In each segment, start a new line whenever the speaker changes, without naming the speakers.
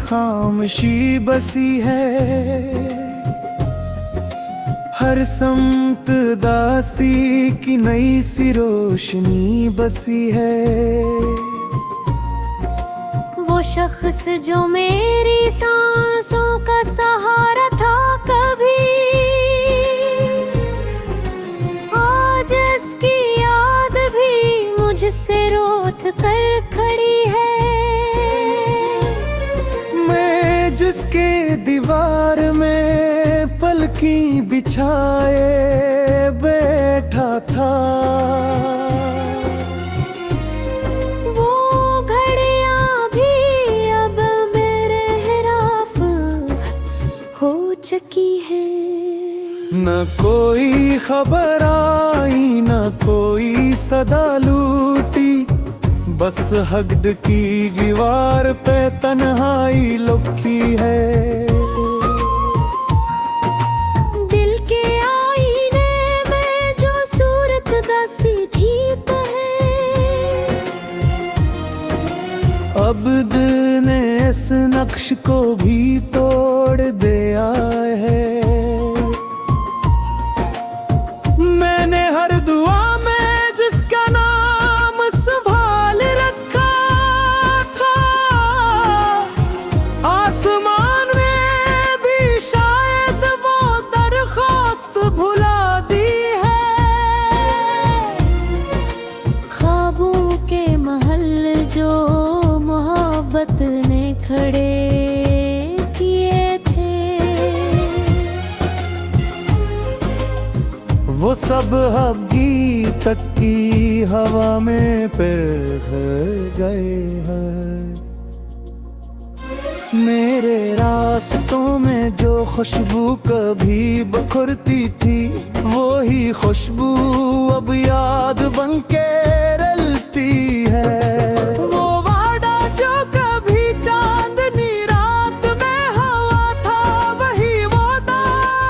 खामोशी बसी है, हर समत दासी की नई सी रोशनी बसी है।
वो शख्स जो मेरी सांसों का सहारा था कभी, आज इसकी याद भी मुझसे रूठ कर खड़ी है।
मैं जिसके दीवार में पलकी बिछाए बैठा था,
वो घड़ियां भी अब मेरे हिराफ हो चुकी है।
न कोई खबर आई न कोई सदा लूटी, बस हक़्क़ की दीवार पे तन्हाई लुकी है।
दिल के आईने में जो सूरत दसी थी है,
अब दिल ने इस नक्श को भी तोड़ दिया है। मैंने हर दुआ में जिसका नाम संभाल रखा था, आसमान ने भी शायद वो दरख्वास्त भुला दी है।
ख्वाबों के महल जो मोहब्बत ने खड़े किए थे,
वो सब हक़्क़ी तक की हवा में पिघल गए हैं। मेरे रास्तों में जो खुशबू कभी बखरती थी, वो ही खुशबू अब याद बन के रलती है। वो वादा जो कभी चांदनी रात में हवा था, वही वादा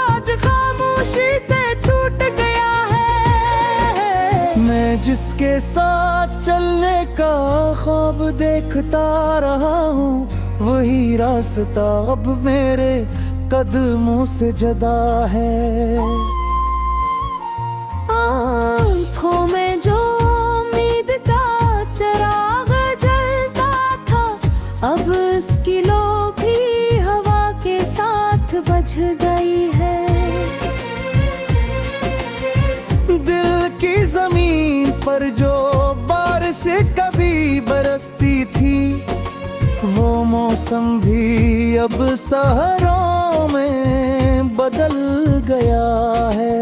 आज खामोशी से टूट गया है। मैं जिसके साथ चलने का ख्वाब देखता रहा हूँ, वही रास्ता अब मेरे कदमों से जुदा है।
आँखों में जो उम्मीद का चिराग जलता था, अब उसकी लो भी हवा के साथ बुझ गई है।
दिल की जमीन पर जो बारिश कभी बरसती थी, वो मौसम भी अब सहरों में बदल गया है।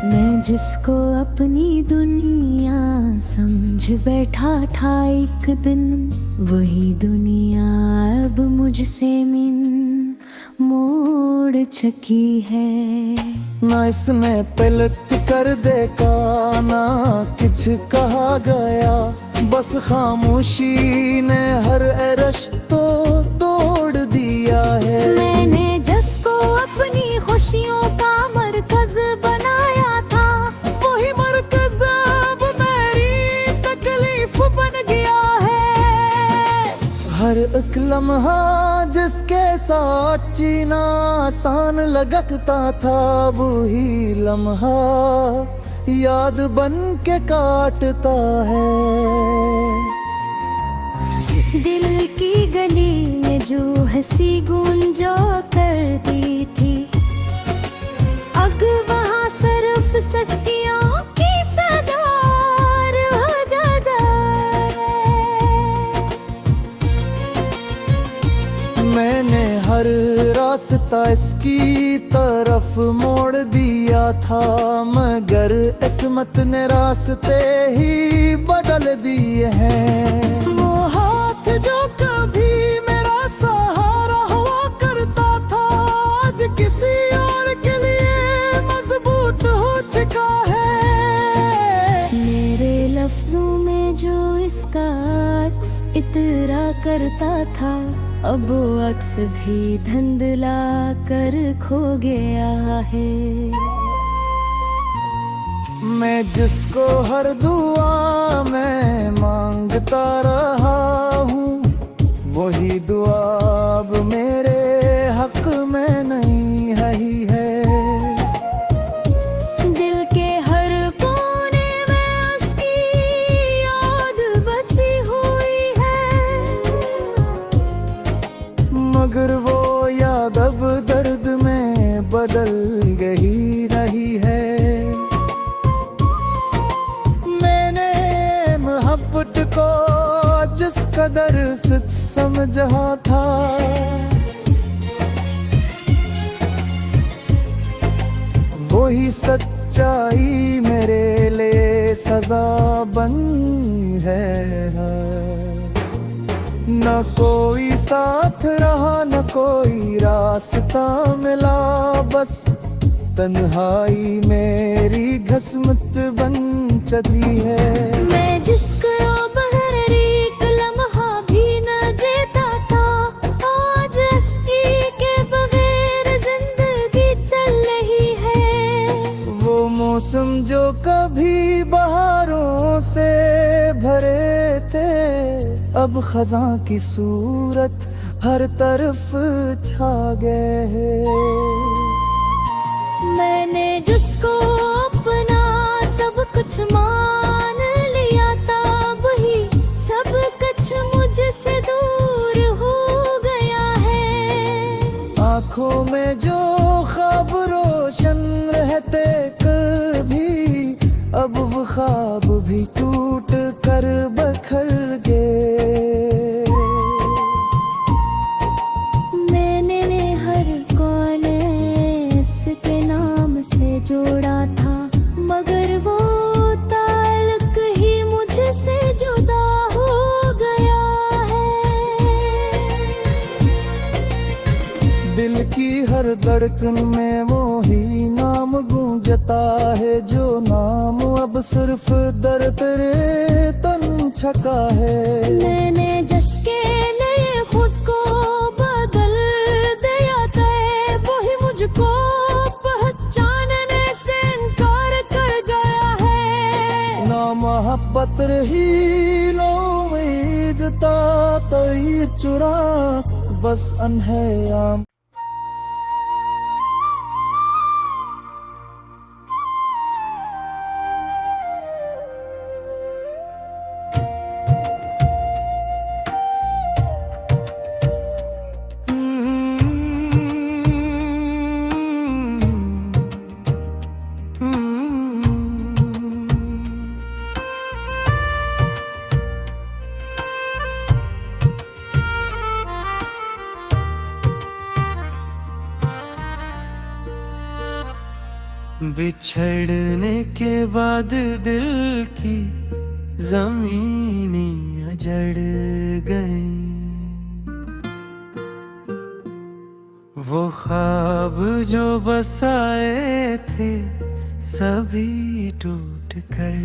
मैं जिसको अपनी दुनिया समझ बैठा था एक दिन, वही दुनिया अब मुझसे मिन मोड़ चुकी है।
ना इसने पलट कर देखा ना कुछ कहा गया, बस खामोशी ने हर रिश्तो तोड़ दिया है।
मैंने जिसको अपनी खुशियों का मरकज बनाया था,
वही मरकज अब मेरी तकलीफ बन गया है। हर एक लम्हा जिसके साथ जीना आसान लगता था, वही लम्हा याद बन के काटता है।
दिल की गली में जो हंसी गूंजा करती थी, अब वहाँ सिर्फ सस्तियों की सदा रह गई।
मैंने हर रास्ता इसकी तरफ मोड़ दिया था, मगर किस्मत ने रास्ते ही बदल दिए हैं। वो हाथ जो कभी मेरा सहारा हुआ करता था, आज किसी और के लिए मजबूत हो चुका है।
मेरे लफ्जों में जो इसका अक्स इतरा करता था, अब वो अक्स भी धुंधला कर खो गया है।
मैं जिसको हर दुआ में मांगता रहा हूँ, अब मेरे हक में नहीं है ही है।
दिल के हर कोने में उसकी याद बसी हुई है,
मगर वो याद अब दर्द में बदल गई रही है। मैंने मोहब्बत को जिस कदर सच समझा था, वही सच्चाई मेरे लिए सजा बन है। न कोई साथ रहा न कोई रास्ता मिला, बस तन्हाई मेरी घसमत बन चली है।
मैं जिसको बहर एक लम्हा भी न जीता था, आज उसकी के बगैर जिंदगी चल रही है।
वो मौसम जो कभी बहारों से भरे थे, अब खज़ां की सूरत हर तरफ छा गए हैं।
मैंने जिसको अपना सब कुछ मान लिया था, वही सब कुछ मुझसे दूर हो गया है।
आँखों में जो ख्वाब रोशन रहते कभी, अब वो ख्वाब भी टूट कर बखर गए।
मैंने हर कोने इसके नाम से जोड़ा था, मगर वो ताल्लुक ही मुझसे जुदा हो गया है।
दिल की हर धड़कन में वो ही नाम गूंजता है, जो नाम अब सिर्फ दर्द रे तन छका है।
मैंने जिसके लिए खुद को बदल दिया था, वही मुझको पहचानने से इनकार कर गया है।
ना मोहब्बत रही लो उम्मीद ता तई चुरा, बस अनहयाम।
बिछड़ने के बाद दिल की ज़मीनी अजड़ गई, वो ख्वाब जो बसाए थे सभी टूट कर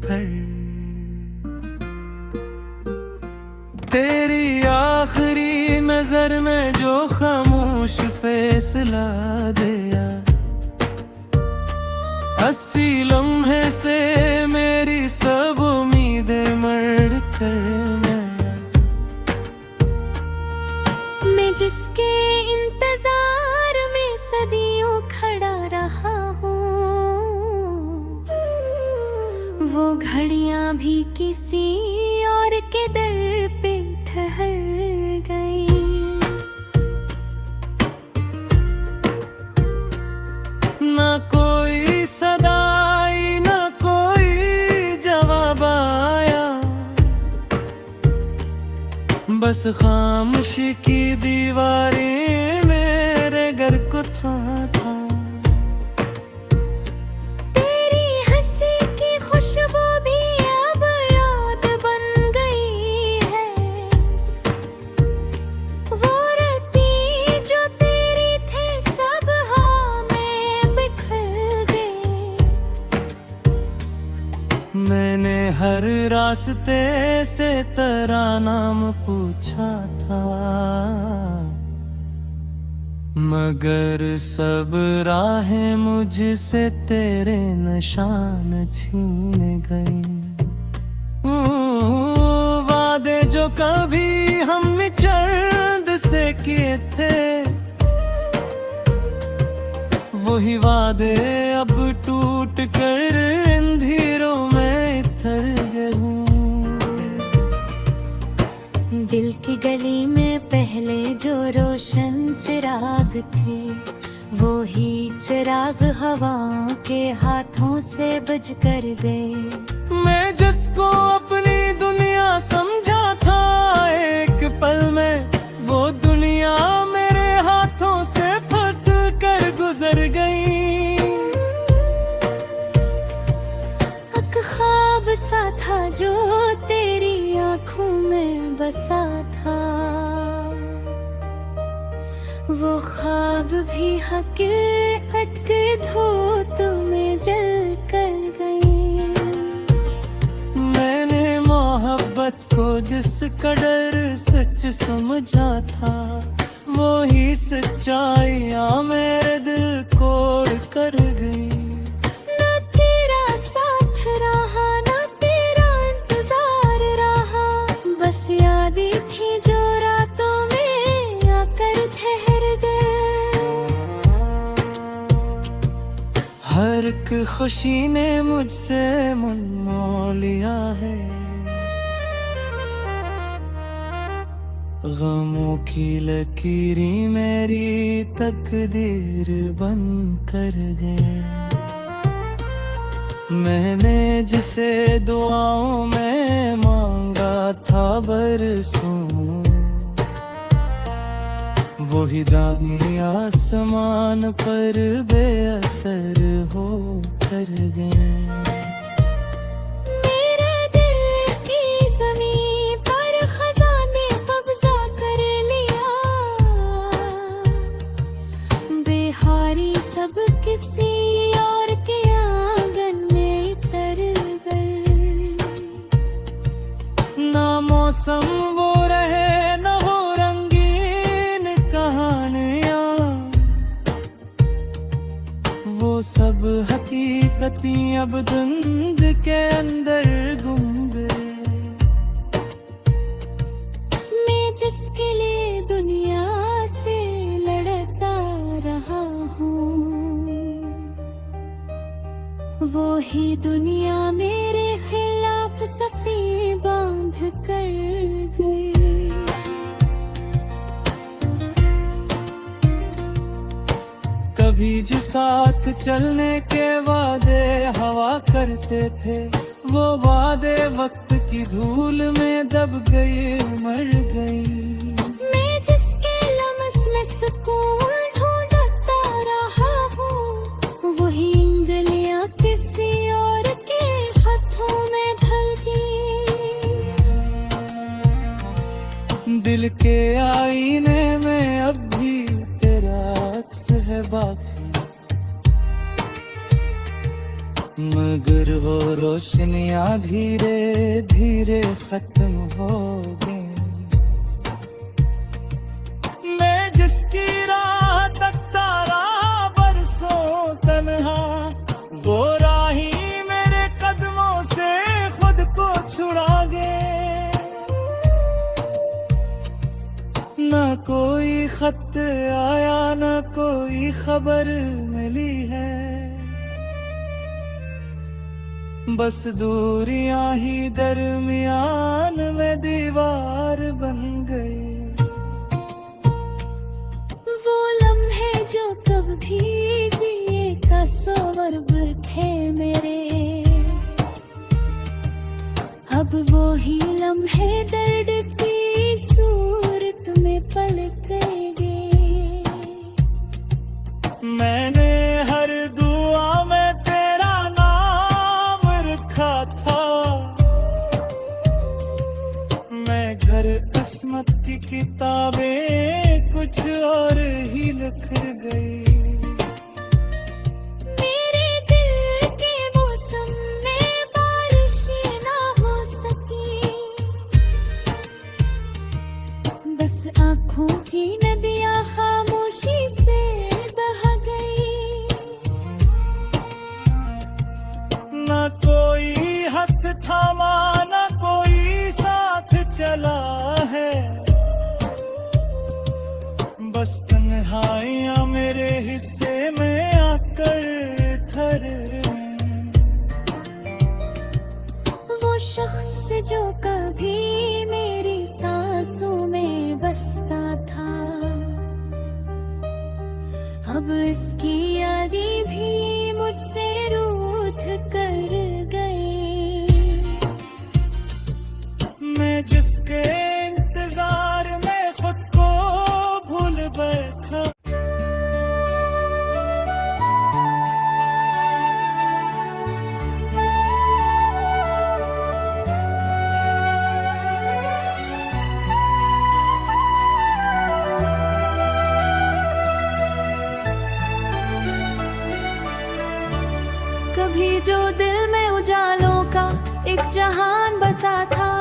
भर। तेरी आखिरी नजर में जो खामोश फैसला दिया, 80 लम्हे से मेरी सब उम्मीदें मर कर गया।
मैं जिसके इंतजार में सदियों खड़ा रहा हूँ, वो घड़ियां भी किसी और के दर पे ठहर गई।
ना कोई सदाई ना कोई जवाब आया, बस खामोशी की दीवारें मेरे घर को था।
तेरी हंसी की खुशबू भी अब याद बन गई है, वो राती जो तेरी थे सब हाँ में बिखर गए।
मैंने हर रास्ते से तेरा नाम पूछा था, मगर सब राहें मुझसे तेरे निशान छीन गई। वादे जो कभी हम चढ़ से किए थे, वही वादे अब टूट कर इन धीरों में इतर गए हूँ।
दिल की गली में पहले जो रोशन चिराग थे, वो ही चिराग हवाओं के हाथों से बुझ कर गए।
मैं जिसको अपनी दुनिया समझा था, एक पल में वो दुनिया मेरे हाथों से फंस कर गुजर गई।
एक ख्वाब सा था जो तेरी आंखों में बसा था, वो ख्वाब भी हकीकत के धूप में जल कर गई।
मैंने मोहब्बत को जिस कदर सच समझा था, वो ही सच्चाइयाँ मेरे दिल कोड़ कर गई।
ना तेरा साथ रहा, ना तेरा इंतजार रहा, बस यादें थी जो रातों में आकर ठहर गए।
हर एक खुशी ने मुझसे मन मोह लिया है, गमों की लकीरें मेरी तकदीर बन कर गए। मैंने जिसे दुआओं में मांगा था बरसों, वही दाने आसमान पर बेअसर हो कर गए।
मेरे दिल की ज़मीं पर खजाने कब्जा कर लिया, बेहारी सब किसी और के आंगन में तर गए।
ना मौसम वो रहे, न हो रंगीन कहानियाँ, वो सब हकीकती अब धुंध के अंदर गुम गए।
मैं जिसके लिए दुनिया से लड़ता रहा हूँ, वो ही दुनिया मेरे खिलाफ सफ़ी बांध कर गई।
कभी जो साथ चलने के वादे हवा करते थे, वो वादे वक्त की धूल में दब गए, मर गई।
मैं जिसके लम्स में सुकून ढूंढता रहा हूँ, वही उंगलियां किसी और के हाथों में ढल गई।
दिल के आईने में अब भी तेरा अक्स है बाकी, मगर वो रोशनियाँ धीरे धीरे खत्म हो गई। मैं जिसकी राह तकता रहा बरसों तन्हा, वो राही मेरे कदमों से खुद को छुड़ा गए। ना कोई खत आया, ना कोई खबर मिली है, बस दूरियां ही दरमियान में दीवार बन गई।
वो लम्हे जो कभी जिए का सवर्ब थे मेरे, अब वो ही लम्हे दर्द की सूरत में पलट गए।
मैंने हर दुआ में तेरा नाम रखा था, मैं घर किस्मत की किताबें कुछ और ही लिख गई।
मेरे दिल के मौसम में बारिश ना हो सकी, बस आँखों की
तन्हाइयां मेरे हिस्से में आकर ठहरे।
वो शख्स जो कभी मेरी सांसों में बसता था, अब इसकी यादें भी मुझसे रूठ कर गए।
मैं जिसके इंतजार में खुद को भूल बैठा।
कभी जो दिल में उजालों का एक जहान बसा था,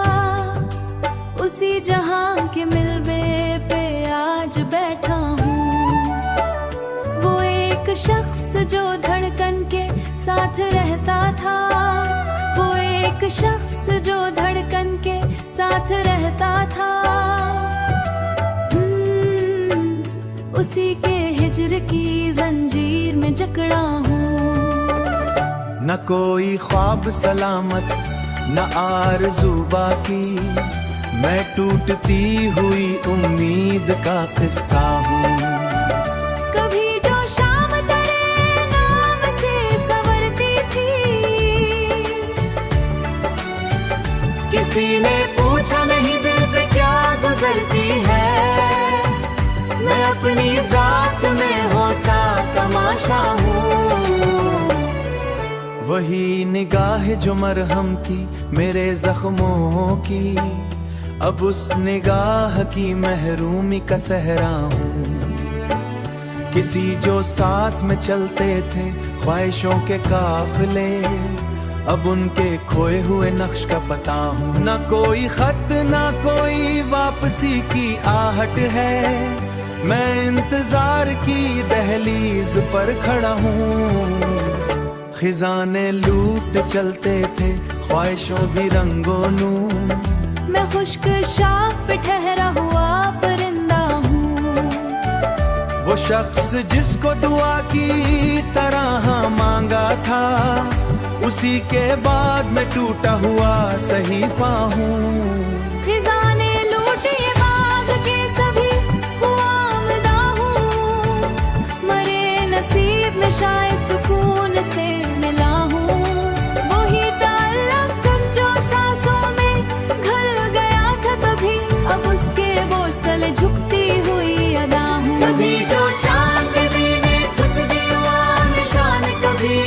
उसी जहां के मिलबे पे आज बैठा हूँ। वो एक शख्स जो धड़कन के साथ रहता था, वो एक शख्स जो धड़कन के साथ रहता था, उसी के हिज्र की जंजीर में जकड़ा हूँ।
न कोई ख्वाब सलामत, न आरज़ू बाकी, मैं टूटती हुई उम्मीद का किस्सा हूँ।
कभी जो शाम तेरे नाम से संवरती थी,
किसी ने पूछा नहीं दिल पे क्या गुजरती है, मैं अपनी जात में होसा तमाशा हूँ। वही निगाह जो मरहम थी मेरे जख्मों की, अब उस निगाह की महरूमी का सहरा हूँ। किसी जो साथ में चलते थे ख्वाहिशों के काफिले, अब उनके खोए हुए नक्श का पता हूँ। न कोई खत न कोई वापसी की आहट है, मैं इंतजार की दहलीज पर खड़ा हूँ। खिजाने लूट चलते थे ख्वाहिशों भी रंगों नू,
मैं खुश्क शाख पे ठहरा हुआ परिंदा हूँ।
वो शख्स जिसको दुआ की तरह मांगा था, उसी के बाद मैं टूटा हुआ सहीफा हूँ।
खिजाने लूटे बाग के सभी हुआ आमदा हूँ, मरे नसीब में शायद सुकून से मिला हूँ। वही ताल्लुक जो सांसों में घुल गया था कभी, अब उसके बोझ तले झुकती हुई अदा हूँ।
कभी जो चांद ने खुद दिया निशान, कभी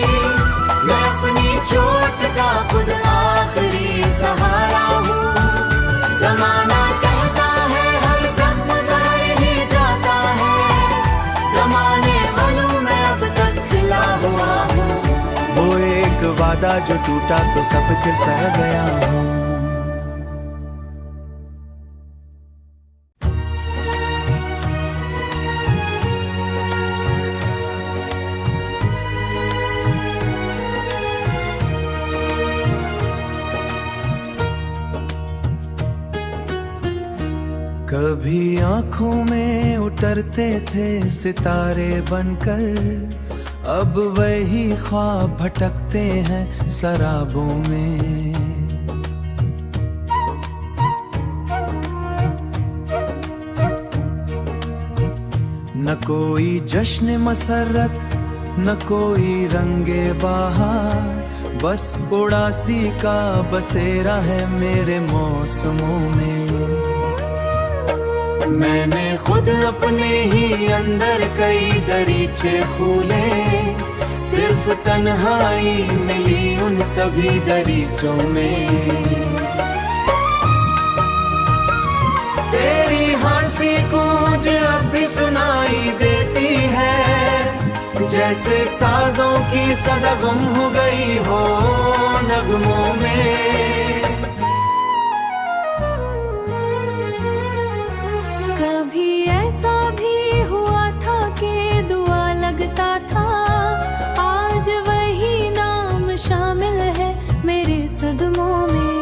मैं अपनी चोट का खुद आखिरी सहारा हूँ। जमाना कहता है हर जख्म भर ही जाता है, जमाने वालों में अब तक खिला हुआ हूँ। वो एक वादा जो टूटा तो सब फिर सह गया हूँ। कभी आंखों में उतरते थे सितारे बनकर, अब वही ख्वाब भटकते हैं सराबों में। न कोई जश्न मसरत, न कोई रंगे बहार, बस उड़ासी का बसेरा है मेरे मौसमों में। मैंने खुद अपने ही अंदर कई दरीचे खोले, सिर्फ तन्हाई मिली उन सभी दरीचों में। तेरी हंसी गूंज अब भी सुनाई देती है, जैसे साजों की सदा गुम हो गई हो नगमों में।
कभी ऐसा भी हुआ था कि दुआ लगता था, आज वही नाम शामिल है मेरे सदमों में।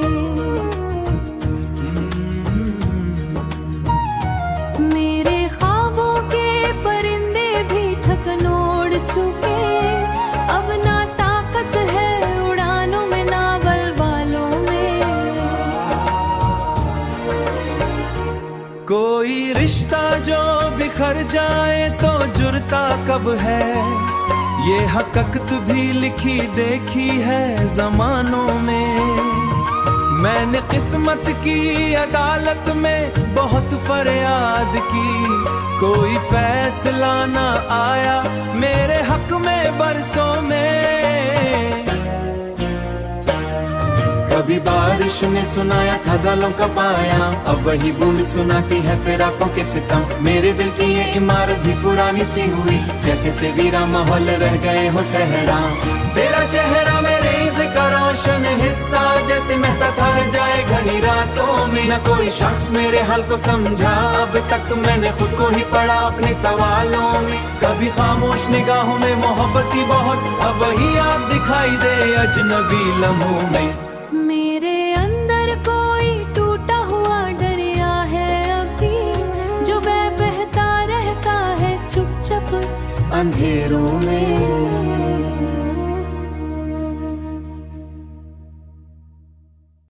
मेरे ख्वाबों के
बिखर जाए तो जुड़ता कब है, ये हकीकत भी लिखी देखी है जमानों में। मैंने किस्मत की अदालत में बहुत फरियाद की, कोई फैसला ना आया मेरे हक में बरसों में।
कभी बारिश ने सुनाया था जालों का पाया, अब वही बूंद सुनाती है फिर आंखों के सितम। मेरे दिल की ये इमारत भी पुरानी सी हुई, जैसे से वीरा माहौल रह गए हो सहरा। तेरा चेहरा मेरे का रोशन हिस्सा, जैसे महता था जाए घनी रातों में। न कोई शख्स मेरे हाल को समझा, अब तक मैंने खुद को ही पढ़ा अपने सवालों में।
कभी खामोश निगाहों में मोहब्बत की बहुत, अब वही आप दिखाई दे अजनबी लम्हों में।
मेरे अंदर कोई टूटा हुआ दरिया है अभी, जो बहता रहता है चुप चाप
अंधेरों में।